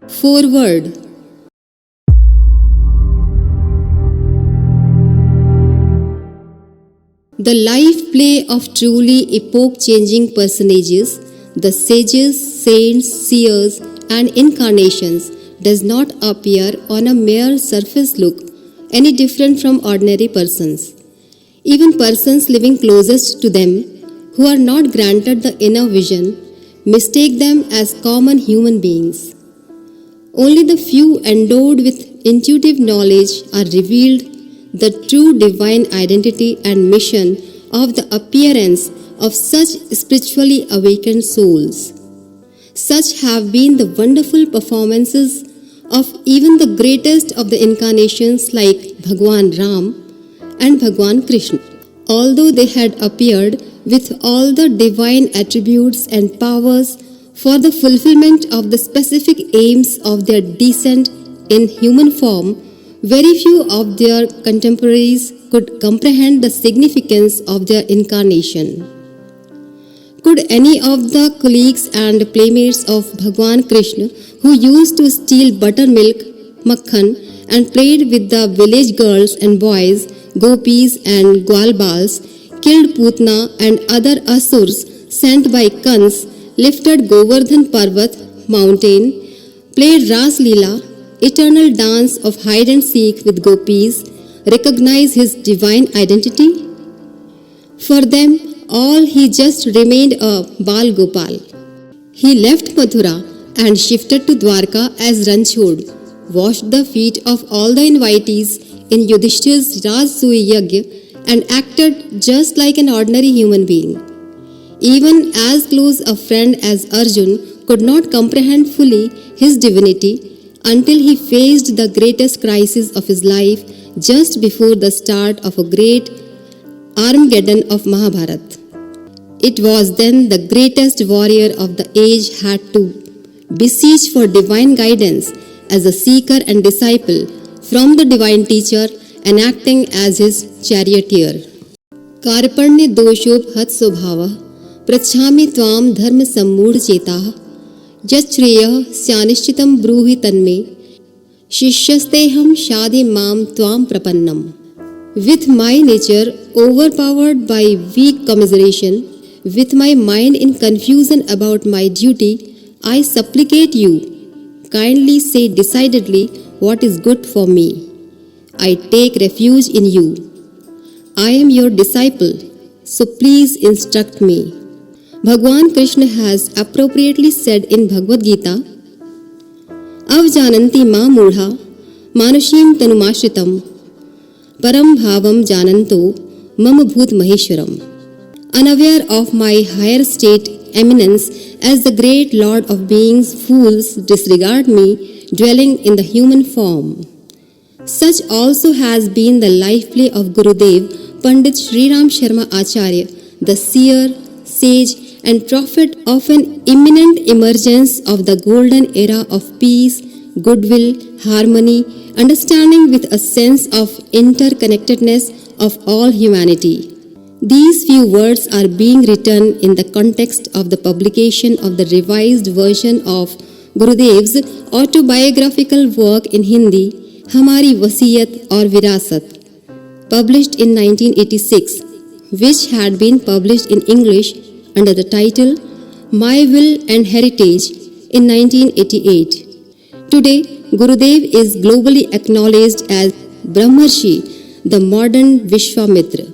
Forward. The life play of truly epoch changing personages, the sages, saints, seers, and incarnations, does not appear on a mere surface look any different from ordinary persons. Even persons living closest to them, who are not granted the inner vision, mistake them as common human beings. Only the few endowed with intuitive knowledge are revealed the true divine identity and mission of the appearance of such spiritually awakened souls. Such have been the wonderful performances of even the greatest of the incarnations like Bhagwan Ram and Bhagwan Krishna. Although they had appeared with all the divine attributes and powers for the fulfillment of the specific aims of their descent in human form, very few of their contemporaries could comprehend the significance of their incarnation. Could any of the colleagues and playmates of Bhagwan Krishna, who used to steal buttermilk, makhan, and played with the village girls and boys, gopis and gwalbals, killed Putna and other asurs sent by Kans, lifted Govardhan Parvat mountain, played Ras Leela, eternal dance of hide and seek with gopis, recognize his divine identity? For them all he just remained a Bal Gopal. He left Mathura and shifted to Dwarka as Ranchhod, washed the feet of all the invitees in Yudhishthir's Rajsuya Yagya and acted just like an ordinary human being. Even as close a friend as Arjun could not comprehend fully his divinity until he faced the greatest crisis of his life just before the start of a great Armageddon of Mahabharata. It was then the greatest warrior of the age had to beseech for divine guidance as a seeker and disciple from the divine teacher and acting as his charioteer. Karparnya doshophat स्वभावः पृच्छामि त्वां धर्म सम्मूढ़ चेताः यच्छ्रेयः स्यानिश्चितं ब्रूहि तन्मे शिष्यस्तेहं शाधि मां त्वां प्रपन्नम्. With my nature overpowered by weak commiseration, with my mind in confusion about my duty, I supplicate you, kindly say decidedly what is good for me. I take refuge in you. I am your disciple, so please instruct me. Bhagwan Krishna has appropriately said in Bhagavad Gita, Avjananti ma mudha manushim tanumashritam param bhavam jananto mama bhut maheshwaram. Unaware of my higher state eminence as the great Lord of beings, fools disregard me dwelling in the human form. Such also has been the life play of Gurudev Pandit Sri Ram Sharma Acharya, the seer, sage and prophet of an imminent emergence of the golden era of peace, goodwill, harmony, understanding with a sense of interconnectedness of all humanity. These few words are being written in the context of the publication of the revised version of Gurudev's autobiographical work in Hindi, Hamari Wasiyat or Virasat, published in 1986, which had been published in English under the title My Will and Heritage in 1988. Today, Gurudev is globally acknowledged as Brahmarshi, the modern Vishwamitra.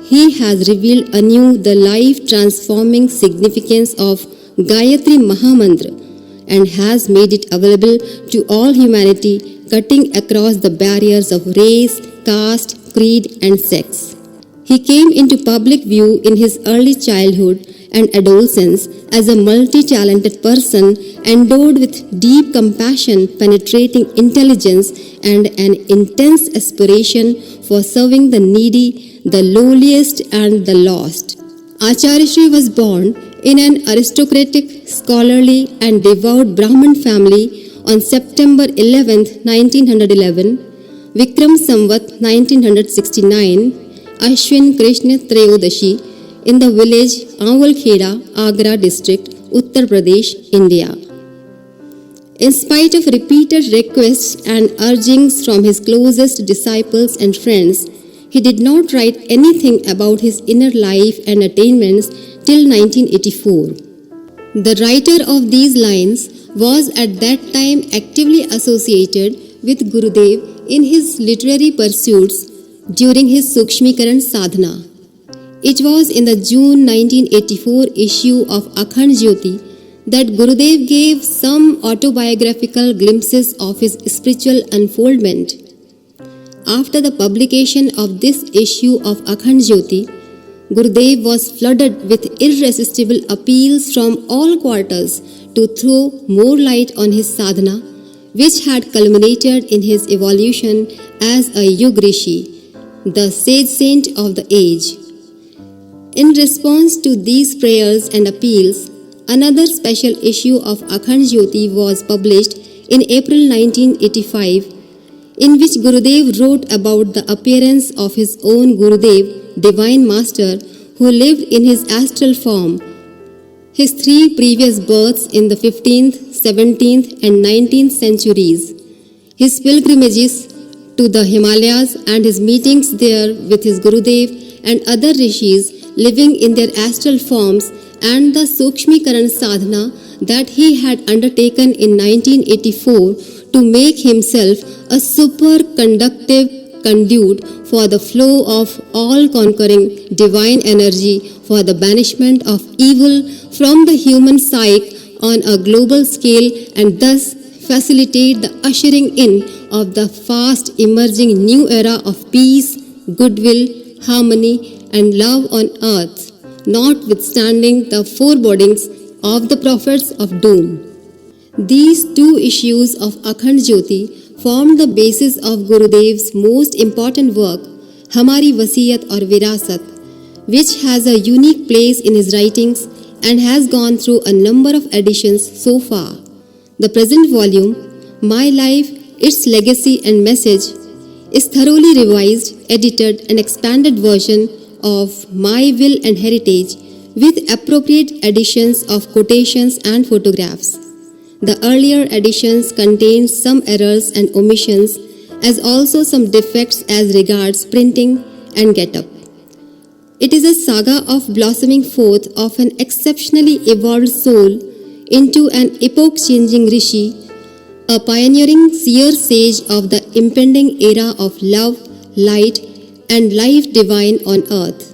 He has revealed anew the life-transforming significance of Gayatri Mahamantra and has made it available to all humanity, cutting across the barriers of race, caste, creed and sex. He came into public view in his early childhood and adolescence as a multi-talented person endowed with deep compassion, penetrating intelligence and an intense aspiration for serving the needy, the lowliest and the lost. Acharya Shri was born in an aristocratic, scholarly and devout Brahmin family on September 11, 1911, Vikram Samvat 1969, Ashwin Krishna Trayodashi in the village Awal Kheda, Agra district, Uttar Pradesh, India. In spite of repeated requests and urgings from his closest disciples and friends, he did not write anything about his inner life and attainments till 1984. The writer of these lines was at that time actively associated with Gurudev in his literary pursuits during his Sukshmikaran sadhana. It was in the June 1984 issue of Akhand Jyoti that Gurudev gave some autobiographical glimpses of his spiritual unfoldment. After the publication of this issue of Akhand Jyoti, Gurudev was flooded with irresistible appeals from all quarters to throw more light on his sadhana, which had culminated in his evolution as a Yug Rishi, the sage saint of the age. In response to these prayers and appeals, another special issue of Akhand Jyoti was published in April 1985, in which Gurudev wrote about the appearance of his own Gurudev, Divine Master, who lived in his astral form. His three previous births in the 15th, 17th and 19th centuries, his pilgrimages to the Himalayas and his meetings there with his Gurudev and other rishis living in their astral forms, and the Sukshmikaran sadhana that he had undertaken in 1984 to make himself a superconductive conduit for the flow of all-conquering divine energy for the banishment of evil from the human psyche on a global scale, and thus facilitate the ushering in of the fast emerging new era of peace, goodwill, harmony and love on earth, notwithstanding the forebodings of the prophets of doom. These two issues of Akhand Jyoti formed the basis of Gurudev's most important work, Hamari Wasiyat or Virasat, which has a unique place in his writings and has gone through a number of editions so far. The present volume, My Life, Its Legacy and Message, is thoroughly revised, edited and expanded version of My Will and Heritage with appropriate additions of quotations and photographs. The earlier editions contained some errors and omissions, as also some defects as regards printing and get-up. It is a saga of blossoming forth of an exceptionally evolved soul into an epoch-changing rishi, a pioneering seer sage of the impending era of love, light, and life divine on earth.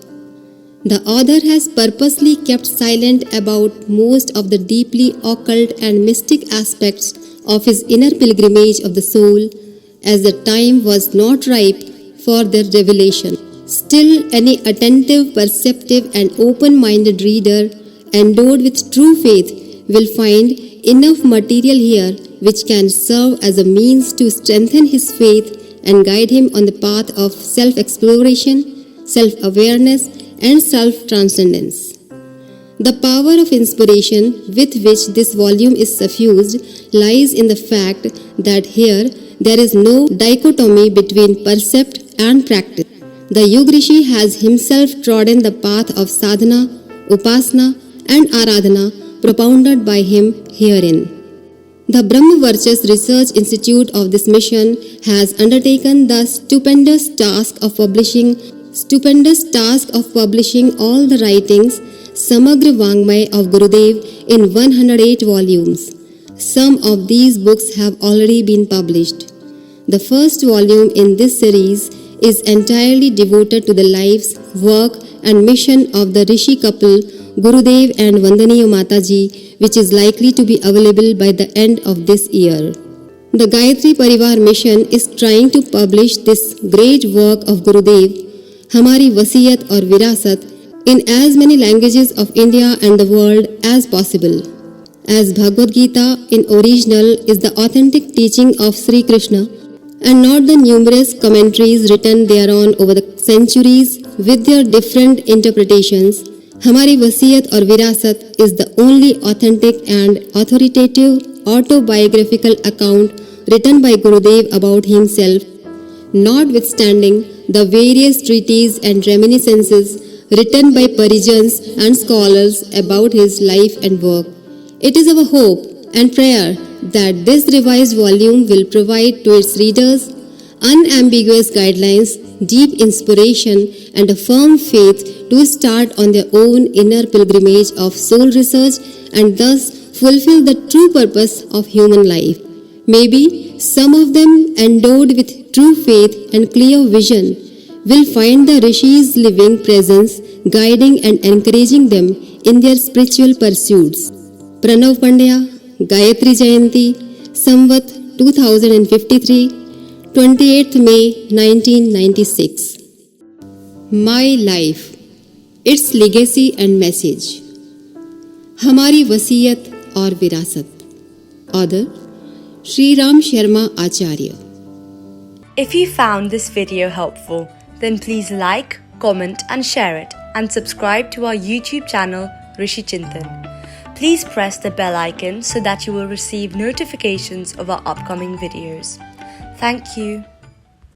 The author has purposely kept silent about most of the deeply occult and mystic aspects of his inner pilgrimage of the soul, as the time was not ripe for their revelation. Still, any attentive, perceptive, and open-minded reader endowed with true faith will find enough material here which can serve as a means to strengthen his faith and guide him on the path of self-exploration, self-awareness, and self-transcendence. The power of inspiration with which this volume is suffused lies in the fact that here there is no dichotomy between percept and practice. The Yug Rishi has himself trodden the path of sadhana, upasana, and aradhana propounded by him herein. The Brahma Varchas Research Institute of this mission has undertaken the stupendous task of publishing all the writings Samagra Vangmay of Gurudev in 108 volumes. Some of these books have already been published. The first volume in this series is entirely devoted to the lives, work and mission of the Rishi couple Gurudev and Vandaniya Mataji, which is likely to be available by the end of this year. The Gayatri Parivar Mission is trying to publish this great work of Gurudev, Hamari Wasiyat or Virasat, in as many languages of India and the world as possible. As Bhagavad Gita in original is the authentic teaching of Sri Krishna and not the numerous commentaries written thereon over the centuries with their different interpretations, Hamari Wasiyat or Virasat is the only authentic and authoritative autobiographical account written by Gurudev about himself, notwithstanding the various treatises and reminiscences written by Parijans and scholars about his life and work. It is our hope and prayer that this revised volume will provide to its readers unambiguous guidelines, deep inspiration, and a firm faith to start on their own inner pilgrimage of soul research and thus fulfill the true purpose of human life. Maybe some of them, endowed with true faith and clear vision, will find the Rishi's living presence guiding and encouraging them in their spiritual pursuits. Pranav Pandya, Gayatri Jayanti, Samvat 2053, 28th May 1996. My Life, Its Legacy and Message. हमारी वसीयत और विरासत. Author Shri Ram Sharma Acharya. If you found this video helpful, then please like, comment and share it, and subscribe to our YouTube channel Rishi Chintan. Please press the bell icon so that you will receive notifications of our upcoming videos. Thank you.